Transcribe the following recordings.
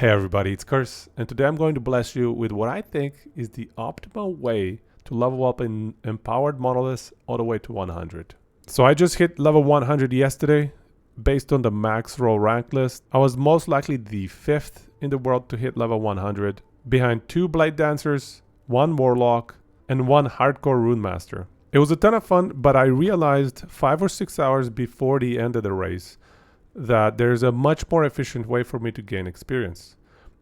Hey everybody, it's Curse, and today I'm going to bless you with what I think is the optimal way to level up in Empowered Monolith all the way to 100. So I just hit level 100 yesterday. Based on the max roll rank list, I was most likely the 5th in the world to hit level 100, behind 2 Blade Dancers, 1 Warlock, and 1 Hardcore Rune Master. It was a ton of fun, but I realized 5 or 6 hours before the end of the race that there's a much more efficient way for me to gain experience.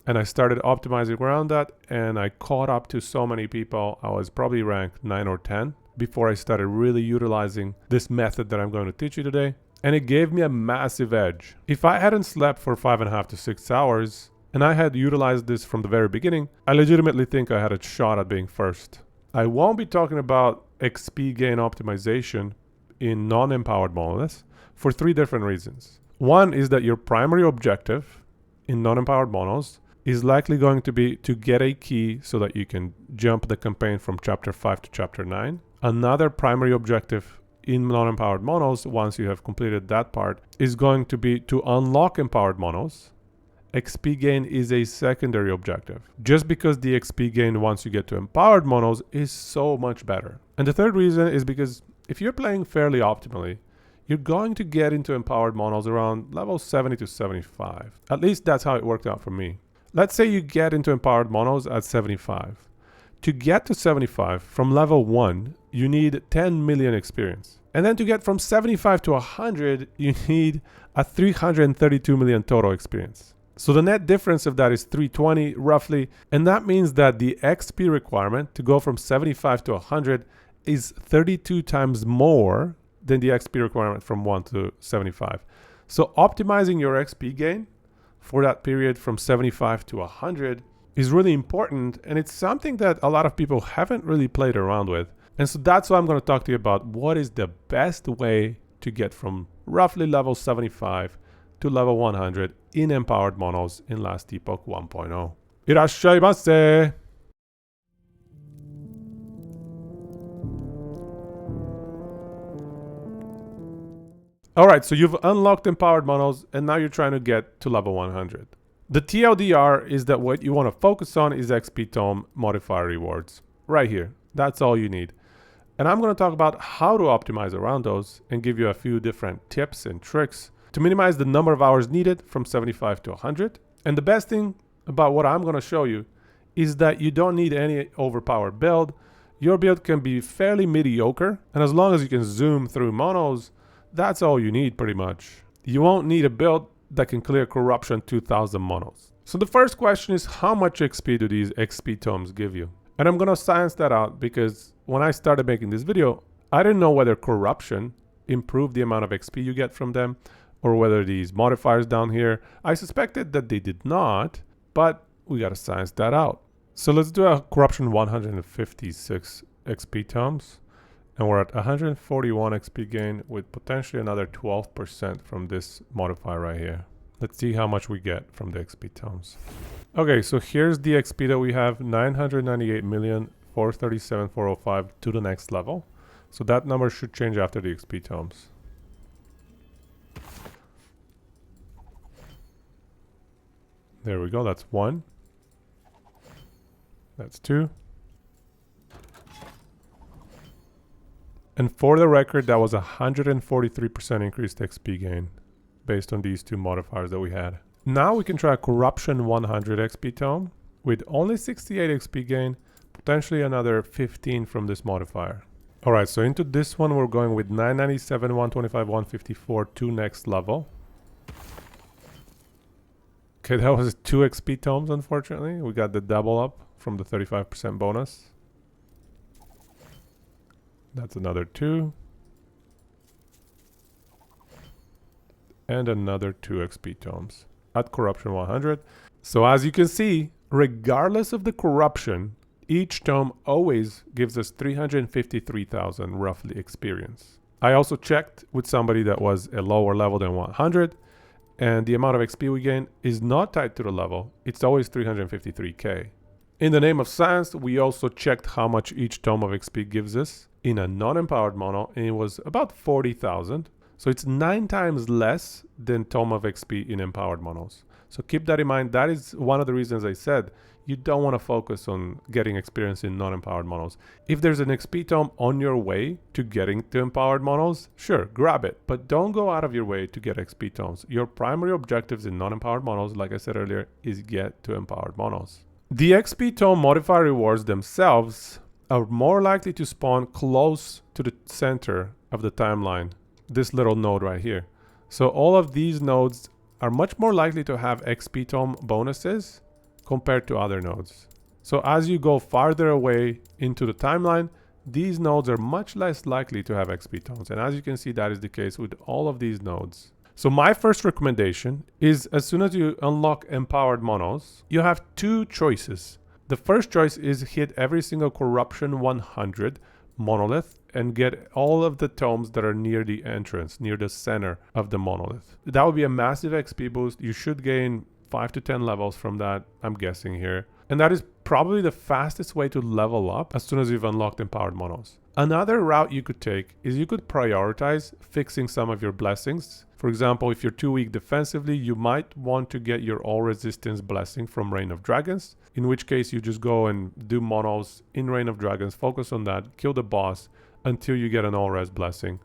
And I started optimizing around that, and I caught up to so many people. I was probably ranked 9 or 10 before I started really utilizing this method that I'm going to teach you today. And it gave me a massive edge. If I hadn't slept for 5.5 to 6 hours, and I had utilized this from the very beginning, I legitimately think I had a shot at being first. I won't be talking about XP gain optimization in non-empowered monoliths for 3 different reasons. One is that your primary objective in non-empowered monos is likely going to be to get a key so that you can jump the campaign from chapter 5 to chapter 9. Another primary objective in non-empowered monos, once you have completed that part, is going to be to unlock empowered monos. XP gain is a secondary objective, just because the XP gain once you get to empowered monos is so much better. And the third reason is because if you're playing fairly optimally, you're going to get into empowered monos around level 70 to 75. At least that's how it worked out for me. Let's say you get into empowered monos at 75. To get to 75 from level 1, you need 10 million experience. And then to get from 75 to 100, you need a 332 million total experience. So the net difference of that is 320 roughly. And that means that the XP requirement to go from 75 to 100 is 32 times more than the XP requirement from 1 to 75. So optimizing your XP gain for that period from 75 to 100 is really important, and it's something that a lot of people haven't really played around with. And so that's why I'm going to talk to you about what is the best way to get from roughly level 75 to level 100 in empowered monos in Last Epoch 1.0. Irashaimase! Alright, so you've unlocked empowered monos and now you're trying to get to level 100. The TLDR is that what you want to focus on is XP tome modifier rewards. Right here. That's all you need. And I'm going to talk about how to optimize around those and give you a few different tips and tricks to minimize the number of hours needed from 75 to 100. And the best thing about what I'm going to show you is that you don't need any overpowered build. Your build can be fairly mediocre, and as long as you can zoom through monos, that's all you need pretty much. You won't need a build that can clear corruption 2000 monos. So the first question is, how much XP do these XP tomes give you? And I'm gonna science that out because when I started making this video, I didn't know whether corruption improved the amount of XP you get from them or whether these modifiers down here, I suspected that they did not, but we gotta science that out. So let's do a corruption 156 XP tomes. And we're at 141 XP gain with potentially another 12% from this modifier right here. Let's see how much we get from the XP tomes. Okay, so here's the XP that we have, 998,437,405 to the next level. So that number should change after the XP tomes. There we go, that's 1. That's 2. And for the record, that was 143% increased XP gain based on these 2 modifiers that we had. Now we can try a Corruption 100 XP tome with only 68 XP gain, potentially another 15 from this modifier. Alright, so into this one we're going with 997, 125, 154 to next level. Okay, that was 2 XP tomes unfortunately. We got the double up from the 35% bonus. That's another 2. And another 2 XP tomes at Corruption 100. So as you can see, regardless of the corruption, each tome always gives us 353,000 roughly experience. I also checked with somebody that was a lower level than 100, and the amount of XP we gain is not tied to the level. It's always 353k. In the name of science, we also checked how much each tome of XP gives us in a non-empowered mono, and it was about 40,000. So it's 9 times less than tome of XP in empowered monos. So keep that in mind. That is one of the reasons I said you don't want to focus on getting experience in non-empowered models. If there's an XP tome on your way to getting to empowered models, sure, grab it. But don't go out of your way to get XP tomes. Your primary objectives in non-empowered models, like I said earlier, is get to empowered models. The XP tome modifier rewards themselves are more likely to spawn close to the center of the timeline, this little node right here. So all of these nodes are much more likely to have XP tome bonuses compared to other nodes. So as you go farther away into the timeline, these nodes are much less likely to have XP tomes. And as you can see, that is the case with all of these nodes. So my first recommendation is, as soon as you unlock empowered monos, you have two choices. The first choice is hit every single corruption 100 monolith and get all of the tomes that are near the entrance, near the center of the monolith. That would be a massive XP boost. You should gain 5 to 10 levels from that, I'm guessing here. And that is probably the fastest way to level up as soon as you've unlocked empowered monos. Another route you could take is you could prioritize fixing some of your blessings. For example, if you're too weak defensively, you might want to get your all resistance blessing from Reign of Dragons, in which case you just go and do monos in Reign of Dragons, focus on that, kill the boss until you get an all res blessing.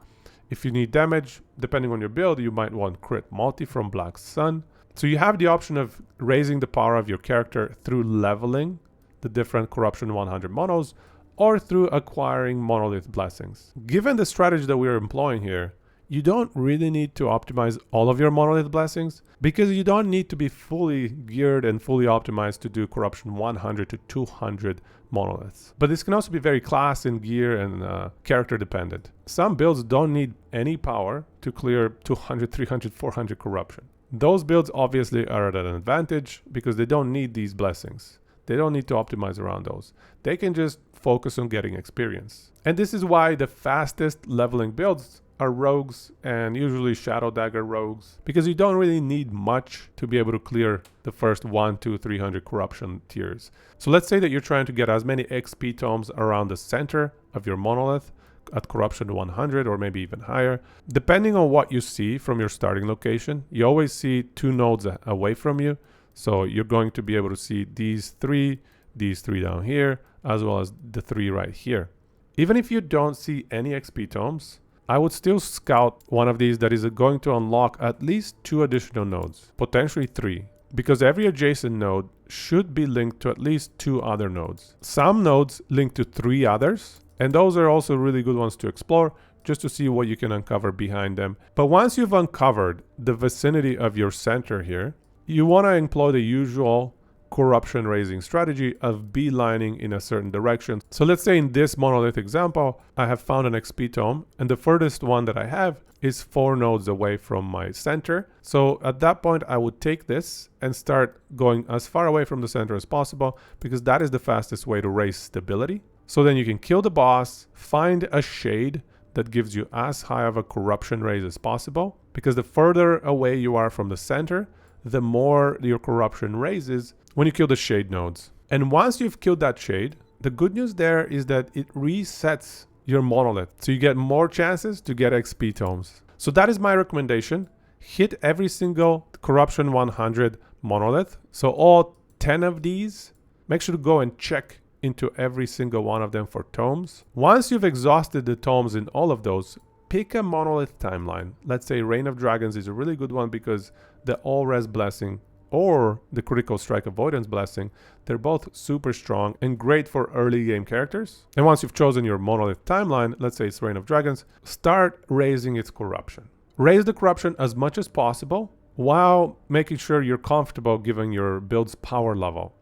If you need damage, depending on your build, you might want crit multi from Black Sun. So you have the option of raising the power of your character through leveling the different Corruption 100 monos or through acquiring Monolith blessings. Given the strategy that we're employing here, you don't really need to optimize all of your Monolith blessings because you don't need to be fully geared and fully optimized to do Corruption 100 to 200 monoliths. But this can also be very class and gear and character dependent. Some builds don't need any power to clear 200, 300, 400 corruption. Those builds obviously are at an advantage because they don't need these blessings. They don't need to optimize around those. They can just focus on getting experience. And this is why the fastest leveling builds are rogues and usually Shadow Dagger rogues, because you don't really need much to be able to clear the first 1, 2, 300 corruption tiers. So let's say that you're trying to get as many XP tomes around the center of your monolith at corruption 100 or maybe even higher. Depending on what you see from your starting location, you always see 2 nodes away from you. So you're going to be able to see these three down here, as well as the 3 right here. Even if you don't see any XP tomes, I would still scout one of these that is going to unlock at least 2 additional nodes, potentially 3, because every adjacent node should be linked to at least 2 other nodes. Some nodes link to 3 others, and those are also really good ones to explore just to see what you can uncover behind them. But once you've uncovered the vicinity of your center here, you want to employ the usual corruption raising strategy of beelining in a certain direction. So let's say in this monolith example, I have found an XP tome, and the furthest one that I have is 4 nodes away from my center. So at that point, I would take this and start going as far away from the center as possible, because that is the fastest way to raise stability. So then you can kill the boss, find a shade that gives you as high of a corruption raise as possible, because the further away you are from the center, the more your corruption raises when you kill the shade nodes. And once you've killed that shade, the good news there is that it resets your monolith. So you get more chances to get XP tomes. So that is my recommendation. Hit every single corruption 100 monolith. So all 10 of these, make sure to go and check into every single one of them for tomes. Once you've exhausted the tomes in all of those, pick a monolith timeline. Let's say Reign of Dragons is a really good one because the all res blessing or the critical strike avoidance blessing, they're both super strong and great for early game characters. And once you've chosen your monolith timeline, let's say it's Reign of Dragons, start raising its corruption. Raise the corruption as much as possible while making sure you're comfortable giving your build's power level.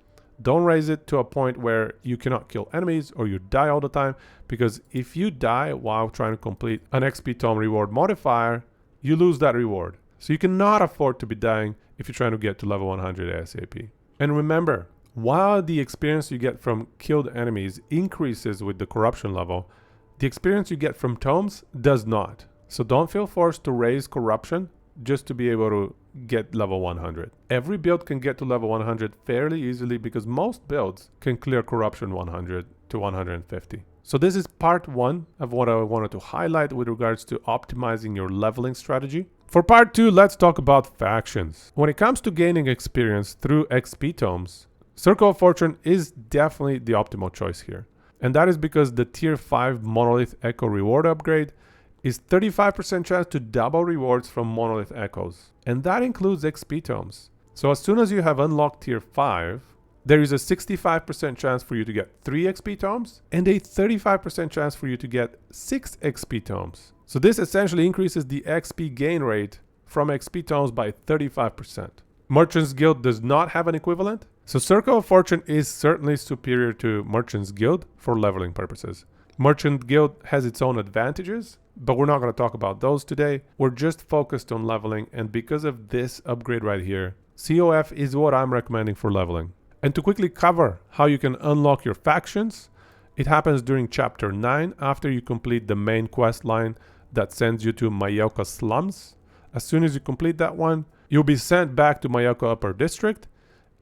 Don't raise it to a point where you cannot kill enemies or you die all the time, because if you die while trying to complete an XP tome reward modifier, you lose that reward. So you cannot afford to be dying if you're trying to get to level 100 ASAP. And remember, while the experience you get from killed enemies increases with the corruption level, the experience you get from tomes does not. So don't feel forced to raise corruption just to be able to get level 100. Every build can get to level 100 fairly easily because most builds can clear corruption 100 to 150. So this is part 1 of what I wanted to highlight with regards to optimizing your leveling strategy. For part 2, let's talk about factions. When it comes to gaining experience through XP tomes, Circle of Fortune is definitely the optimal choice here. And that is because the tier 5 Monolith Echo reward upgrade is 35% chance to double rewards from Monolith Echoes. And that includes XP tomes. So as soon as you have unlocked tier 5, there is a 65% chance for you to get 3 XP tomes and a 35% chance for you to get 6 XP tomes. So this essentially increases the XP gain rate from XP tomes by 35%. Merchant's Guild does not have an equivalent, so Circle of Fortune is certainly superior to Merchant's Guild for leveling purposes. Merchant Guild has its own advantages, but we're not going to talk about those today. We're just focused on leveling, and because of this upgrade right here, COF is what I'm recommending for leveling. And to quickly cover how you can unlock your factions, it happens during chapter 9 after you complete the main quest line that sends you to Mayoka Slums. As soon as you complete that one, you'll be sent back to Mayoka Upper District,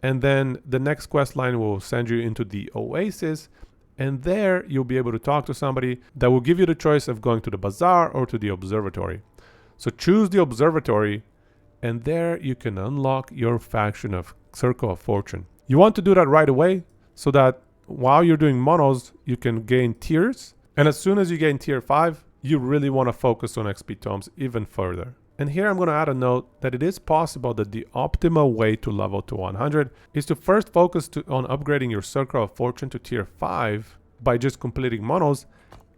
and then the next quest line will send you into the Oasis, and there you'll be able to talk to somebody that will give you the choice of going to the Bazaar or to the Observatory. So choose the Observatory, and there you can unlock your faction of Circle of Fortune. You want to do that right away so that while you're doing monos, you can gain tiers, and as soon as you gain tier 5, you really want to focus on XP tomes even further. And here I'm going to add a note that it is possible that the optimal way to level to 100 is to first focus on upgrading your Circle of Fortune to tier 5 by just completing monos,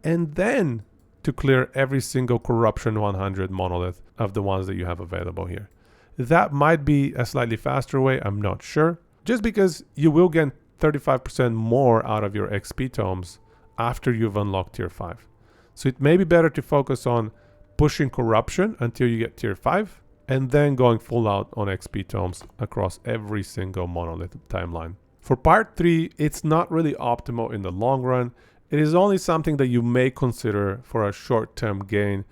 and then to clear every single Corruption 100 monolith of the ones that you have available here. That might be a slightly faster way, I'm not sure, just because you will get 35% more out of your XP tomes after you've unlocked tier 5. So it may be better to focus on pushing Corruption until you get tier 5, and then going full out on XP tomes across every single monolith timeline. For part 3, it's not really optimal in the long run. It is only something that you may consider for a short-term gain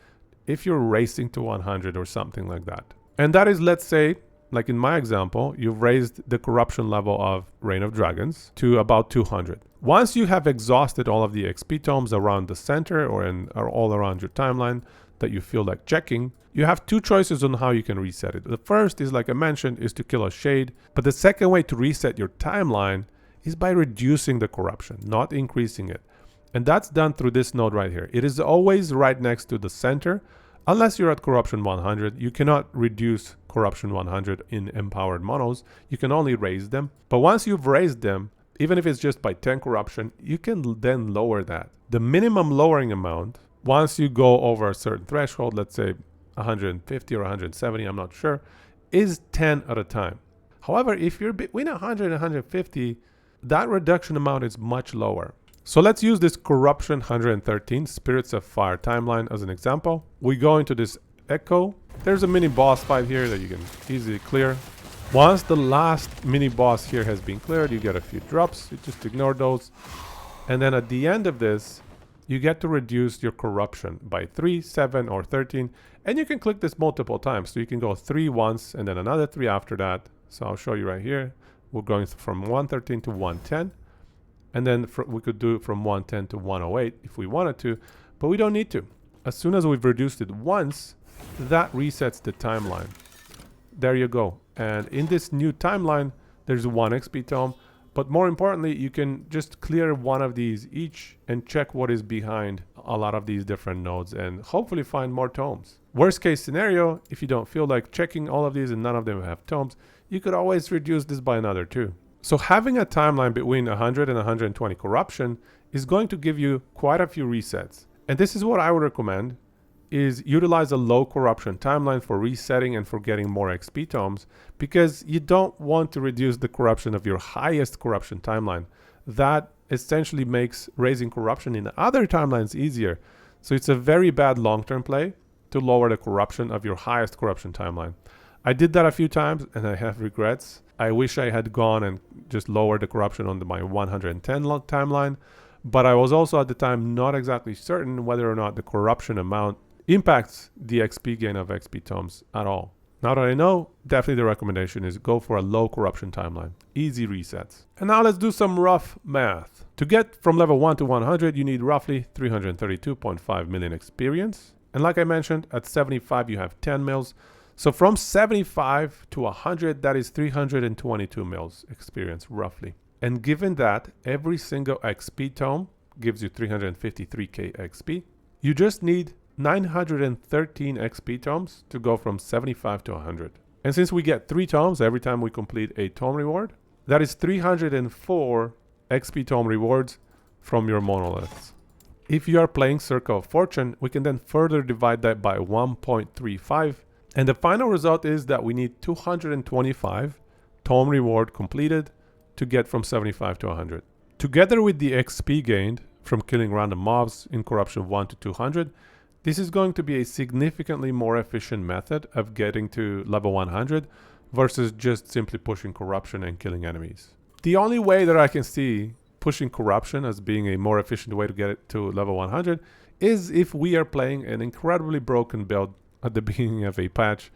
if you're racing to 100 or something like that. And that is, let's say, like in my example, you've raised the corruption level of Reign of Dragons to about 200. Once you have exhausted all of the XP tomes around the center or all around your timeline that you feel like checking, you have two choices on how you can reset it. The first is, like I mentioned, is to kill a shade, but the second way to reset your timeline is by reducing the corruption, not increasing it. And that's done through this node right here. It is always right next to the center. Unless you're at corruption 100, you cannot reduce corruption 100 in empowered monos. You can only raise them. But once you've raised them, even if it's just by 10 corruption, you can then lower that. The minimum lowering amount, once you go over a certain threshold, let's say 150 or 170, I'm not sure, is 10 at a time. However, if you're between 100 and 150, that reduction amount is much lower. So let's use this Corruption 113 Spirits of Fire timeline as an example. We go into this Echo. There's a mini boss fight here that you can easily clear. Once the last mini boss here has been cleared, you get a few drops. You just ignore those. And then at the end of this, you get to reduce your corruption by 3, 7, or 13. And you can click this multiple times. So you can go 3 once and then another 3 after that. So I'll show you right here. We're going from 113 to 110. And then we could do it from 110 to 108 if we wanted to, but we don't need to. As soon as we've reduced it once, that resets the timeline. There you go. And in this new timeline, there's 1 XP tome, but more importantly, you can just clear one of these each and check what is behind a lot of these different nodes and hopefully find more tomes. Worst case scenario, if you don't feel like checking all of these and none of them have tomes, you could always reduce this by another 2. So having a timeline between 100 and 120 corruption is going to give you quite a few resets. And this is what I would recommend, is utilize a low corruption timeline for resetting and for getting more XP tomes, because you don't want to reduce the corruption of your highest corruption timeline. That essentially makes raising corruption in other timelines easier. So it's a very bad long-term play to lower the corruption of your highest corruption timeline. I did that a few times and I have regrets. I wish I had gone and just lowered the corruption on my 110 timeline, but I was also at the time not exactly certain whether or not the corruption amount impacts the XP gain of XP tomes at all. Now that I know, definitely the recommendation is go for a low corruption timeline. Easy resets. And now let's do some rough math. To get from level 1 to 100, you need roughly 332.5 million experience. And like I mentioned, at 75 you have 10 mils. So from 75 to 100, that is 322 mils experience roughly. And given that every single XP tome gives you 353k XP, you just need 913 XP tomes to go from 75 to 100. And since we get 3 tomes every time we complete a tome reward, that is 304 XP tome rewards from your monoliths. If you are playing Circle of Fortune, we can then further divide that by 1.35. And the final result is that we need 225 tome reward completed to get from 75 to 100. Together with the XP gained from killing random mobs in corruption 1 to 200, this is going to be a significantly more efficient method of getting to level 100 versus just simply pushing corruption and killing enemies. The only way that I can see pushing corruption as being a more efficient way to get it to level 100 is if we are playing an incredibly broken build at the beginning of a patch.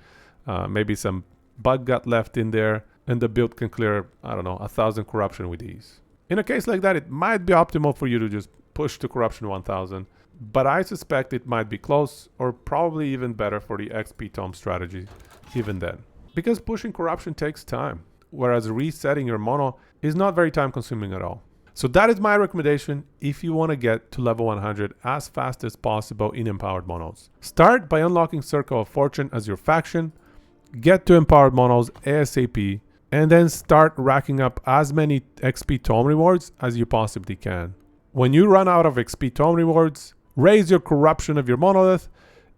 Maybe some bug got left in there and the build can clear, I don't know, 1,000 corruption with ease. In a case like that, it might be optimal for you to just push to corruption 1,000, but I suspect it might be close or probably even better for the XP tome strategy even then. Because pushing corruption takes time, whereas resetting your mono is not very time consuming at all. So that is my recommendation if you want to get to level 100 as fast as possible in Empowered Monos. Start by unlocking Circle of Fortune as your faction, get to Empowered Monos ASAP, and then start racking up as many XP tome rewards as you possibly can. When you run out of XP tome rewards, raise your corruption of your monolith,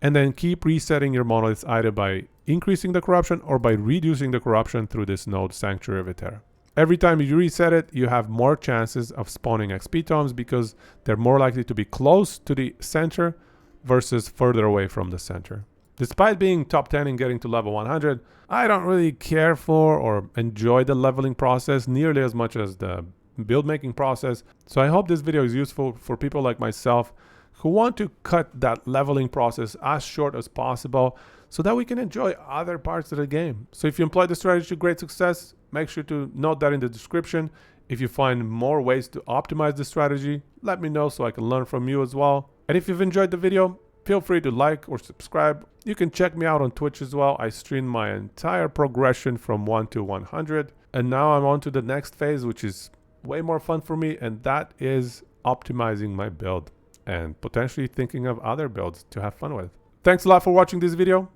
and then keep resetting your monoliths either by increasing the corruption or by reducing the corruption through this node Sanctuary of Aether. Every time you reset it, you have more chances of spawning XP tomes because they're more likely to be close to the center versus further away from the center. Despite being top 10 and getting to level 100, I don't really care for or enjoy the leveling process nearly as much as the build making process. So I hope this video is useful for people like myself who want to cut that leveling process as short as possible so that we can enjoy other parts of the game. So if you employ the strategy to great success, make sure to note that in the description. If you find more ways to optimize the strategy, let me know so I can learn from you as well. And if you've enjoyed the video, feel free to like or subscribe. You can check me out on Twitch as well. I stream my entire progression from 1 to 100. And now I'm on to the next phase, which is way more fun for me. And that is optimizing my build and potentially thinking of other builds to have fun with. Thanks a lot for watching this video.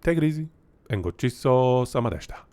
Take it easy and gochiso sama deshita.